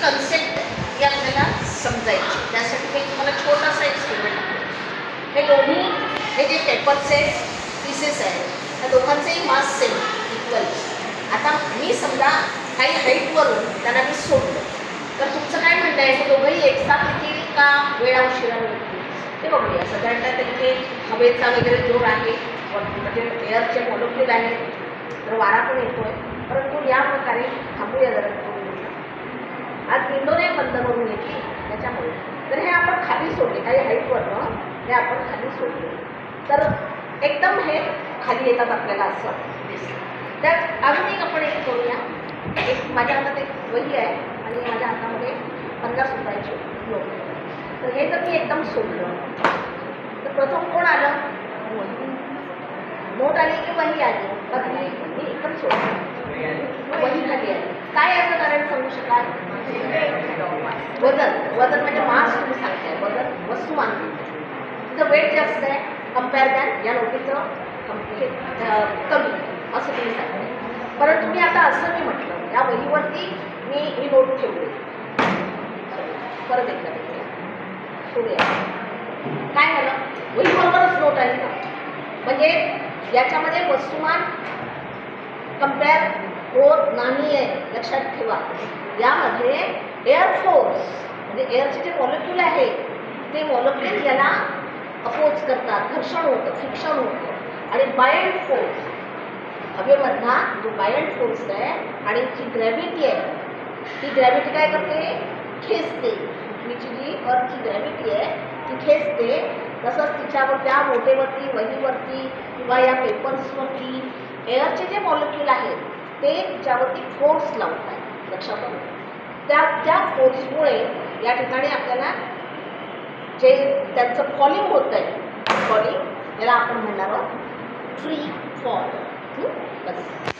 Concept ही आपल्याला समजायची. त्यासाठी मी तुम्हाला छोटासा एक्सपेरिमेंट आहे. हे दोन्ही हे जे पेपरचे पीसेस आहेत त्या दोघांचेही मास सेम इक्वल. आता मी समजा काही हाईटवरून त्यांना मी सोडलं तर तुमचं काय म्हणणं आहे, हे दोघंही एकसाथ येतील का वेळा उशिरा येतील ते बघूया. साधारणतः तिथे हवेचा वगैरे जोर आहे, म्हणजे एअरचे मॉलिक्यूल आहेत, तर वारा पण येतोय. परंतु या प्रकारे थांबूया जरा. आज विंडो नाही बंद करून येते त्याच्यामुळे. तर हे आपण खाली सोडले, काही हाईटवरनं हे आपण खाली सोडले तर एकदम हे खाली येतात आपल्याला असं दिसतं. त्यात अजून एक आपण एक करूया. एक माझ्या हातात एक वही आहे आणि माझ्या हातामध्ये 50 रुपयाची नोट. तर हे जर मी एकदम सोडलं तर प्रथम कोण आलं, नोट आली की वही आली. बघा मी एकदम सोडलं, वही खाली आली. काय याचं कारण सांगू शकाल? वजन. वजन म्हणजे मास तुम्ही सांगताय, वजन वस्तुमान. तिचं वेट जास्त आहे कम्पेअर दॅन या नोटीचं हे कमी असं तुम्ही सांगताय. परंतु मी आता असं मी म्हटलं या वहीवरती मी ही नोट ठेवली. परत एकदा सोडूया. काय झालं, वहीबरोबरच नोट आली ना. म्हणजे याच्यामध्ये वस्तुमान कम्पेअर होत नाही आहे, लक्षात ठेवा. यामध्ये एअरफोर्स म्हणजे एअरचे जे मॉलिक्यूल आहे ते मॉलिक्यूल याला अपोज करतात, घर्षण होतं, फ्रिक्शन होतं. आणि बायंड फोर्स हवेमधला जो बायंड फोर्स आहे आणि जी ग्रॅव्हिटी आहे ती ग्रॅव्हिटी काय करते, खेचते. पृथ्वीची जी अर्थची ग्रॅव्हिटी आहे ती खेचते. तसंच तिच्यावर त्या मोठेवरती वहीवरती किंवा या पेपर्सवरती एअरचे जे मॉलिक्यूल आहेत ते तिच्यावरती फोर्स लावतात. लक्षात आलं. त्या फोर्समुळे या ठिकाणी आपल्याला जे त्यांचं फॉलिंग होतं आहे, फॉलिंग याला आपण म्हणणार आहोत फ्री फॉल. बस.